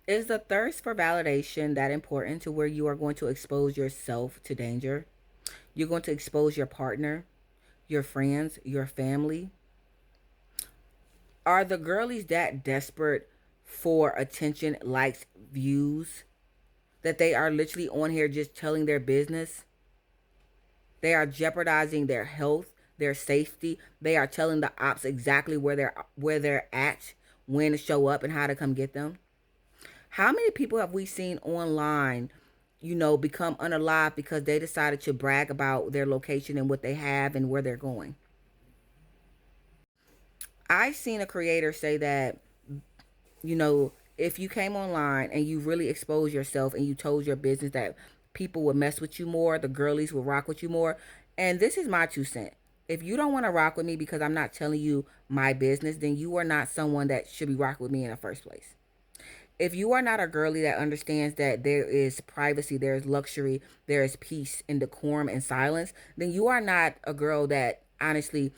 Is the thirst for validation that important to where you are going to expose yourself to danger? You're going to expose your partner, your friends, your family. Are the girlies that desperate for attention, likes, views, that they are literally on here just telling their business? They are jeopardizing their health, their safety. They are telling the ops exactly where they're at, when to show up, and how to come get them. How many people have we seen online, become unalive because they decided to brag about their location and what they have and where they're going? I seen a creator say that, if you came online and you really exposed yourself and you told your business, that people would mess with you more, the girlies would rock with you more. And this is my 2 cents. If you don't want to rock with me because I'm not telling you my business, then you are not someone that should be rocking with me in the first place. If you are not a girly that understands that there is privacy, there is luxury, there is peace and decorum and silence, then you are not a girl that honestly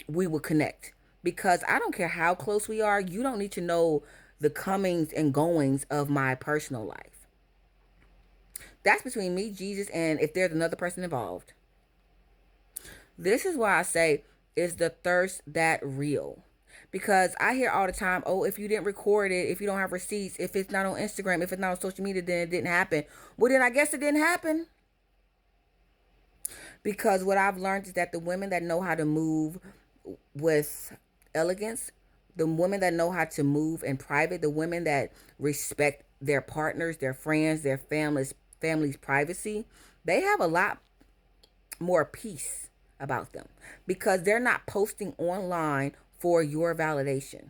we will connect. Because I don't care how close we are, you don't need to know the comings and goings of my personal life. That's between me, Jesus, and if there's another person involved. This is why I say, is the thirst that real? Because I hear all the time, oh, if you didn't record it, if you don't have receipts, if it's not on Instagram, if it's not on social media, then it didn't happen. Well, then I guess it didn't happen. Because what I've learned is that the women that know how to move with elegance, the women that know how to move in private, the women that respect their partners, their friends, their families' privacy, they have a lot more peace about them because they're not posting online for your validation.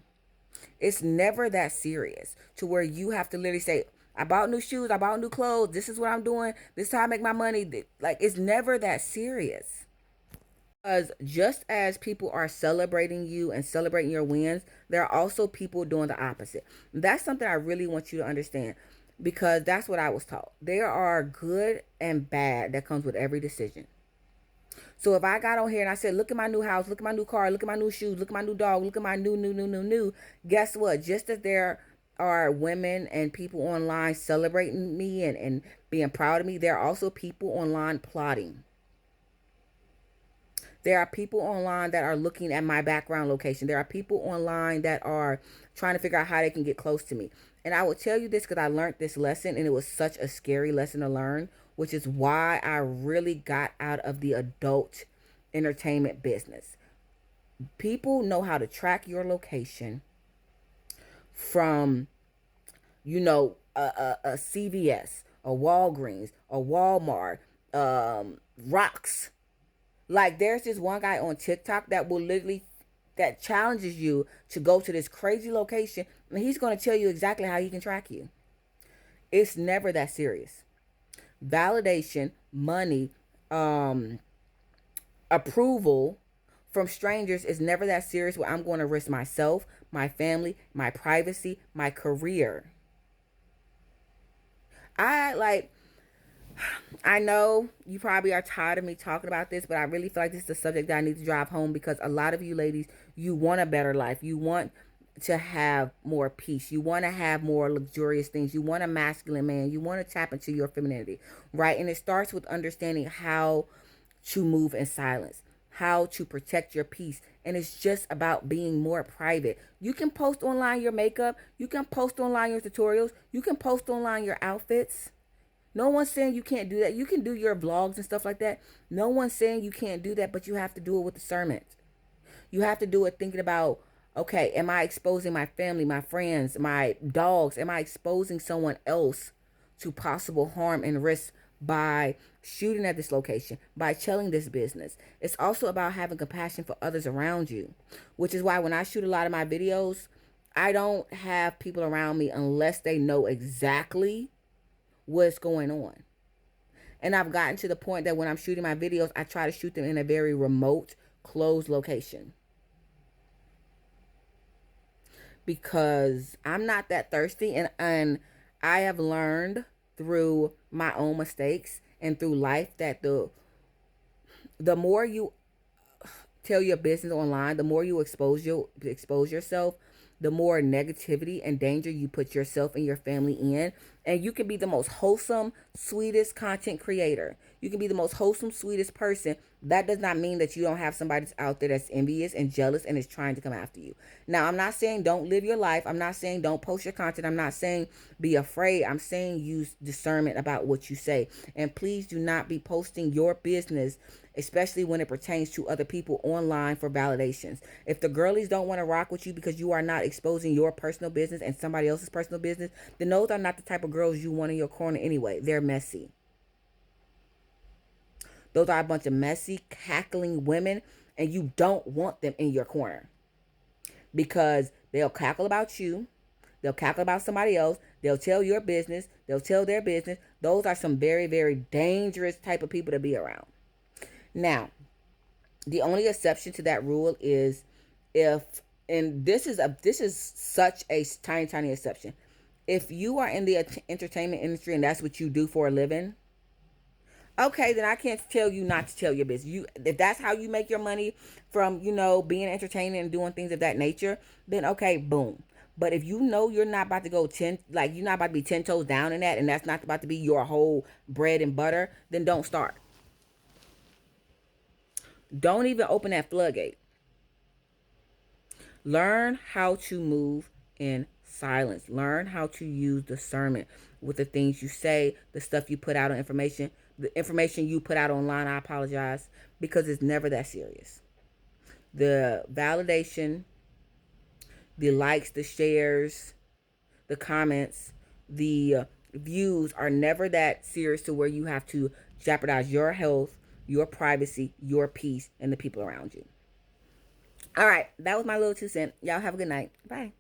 It's never that serious to where you have to literally say, I bought new shoes, I bought new clothes, this is what I'm doing, this is how I make my money. Like, it's never that serious. Because just as people are celebrating you and celebrating your wins, there are also people doing the opposite. That's something I really want you to understand, because that's what I was taught. There are good and bad that comes with every decision. So if I got on here and I said, look at my new house, look at my new car, look at my new shoes, look at my new dog, look at my new, guess what? Just as there are women and people online celebrating me and being proud of me, there are also people online plotting. There are people online that are looking at my background location. There are people online that are trying to figure out how they can get close to me. And I will tell you this because I learned this lesson and it was such a scary lesson to learn, which is why I really got out of the adult entertainment business. People know how to track your location from, a CVS, a Walgreens, a Walmart, rocks. Like, there's this one guy on TikTok that will literally, that challenges you to go to this crazy location, and he's going to tell you exactly how he can track you. It's never that serious. Validation, money, um, approval from strangers is never that serious where I'm going to risk myself, my family, my privacy, my career. I like I know you probably are tired of me talking about this, but I really feel like this is a subject that I need to drive home because a lot of you ladies, you want a better life. You want to have more peace. You want to have more luxurious things. You want a masculine man. You want to tap into your femininity, right? And it starts with understanding how to move in silence, how to protect your peace. And it's just about being more private. You can post online your makeup. You can post online your tutorials. You can post online your outfits. No one's saying you can't do that. You can do your vlogs and stuff like that. No one's saying you can't do that, but you have to do it with discernment. You have to do it thinking about, okay, am I exposing my family, my friends, my dogs? Am I exposing someone else to possible harm and risk by shooting at this location, by telling this business? It's also about having compassion for others around you, which is why when I shoot a lot of my videos, I don't have people around me unless they know exactly what's going on. And I've gotten to the point that when I'm shooting my videos, I try to shoot them in a very remote, closed location. Because I'm not that thirsty, and I have learned through my own mistakes and through life that the more you tell your business online, the more you expose yourself, the more negativity and danger you put yourself and your family in. And you can be the most wholesome, sweetest content creator. You can be the most wholesome, sweetest person. That does not mean that you don't have somebody that's out there that's envious and jealous and is trying to come after you. Now, I'm not saying don't live your life. I'm not saying don't post your content. I'm not saying be afraid. I'm saying use discernment about what you say. And please do not be posting your business, especially when it pertains to other people online for validations. If the girlies don't want to rock with you because you are not exposing your personal business and somebody else's personal business, then those are not the type of girls you want in your corner anyway. They're messy. Those are a bunch of messy, cackling women, and you don't want them in your corner because they'll cackle about you. They'll cackle about somebody else. They'll tell your business. They'll tell their business. Those are some very, very dangerous type of people to be around. Now, the only exception to that rule is if, and this is such a tiny, tiny exception. If you are in the entertainment industry and that's what you do for a living, okay, then I can't tell you not to tell your business. If that's how you make your money from, being entertaining and doing things of that nature, then okay, boom. But if you know you're not about to go you're not about to be 10 toes down in that, and that's not about to be your whole bread and butter, then don't start. Don't even open that floodgate. Learn how to move in silence. Learn how to use discernment with the things you say, the stuff you put out on information, the information you put out online. I apologize, because it's never that serious. The validation, the likes, the shares, the comments, the views are never that serious to where you have to jeopardize your health, your privacy, your peace, and the people around you. All right, that was my little 2 cents. Y'all have a good night. Bye.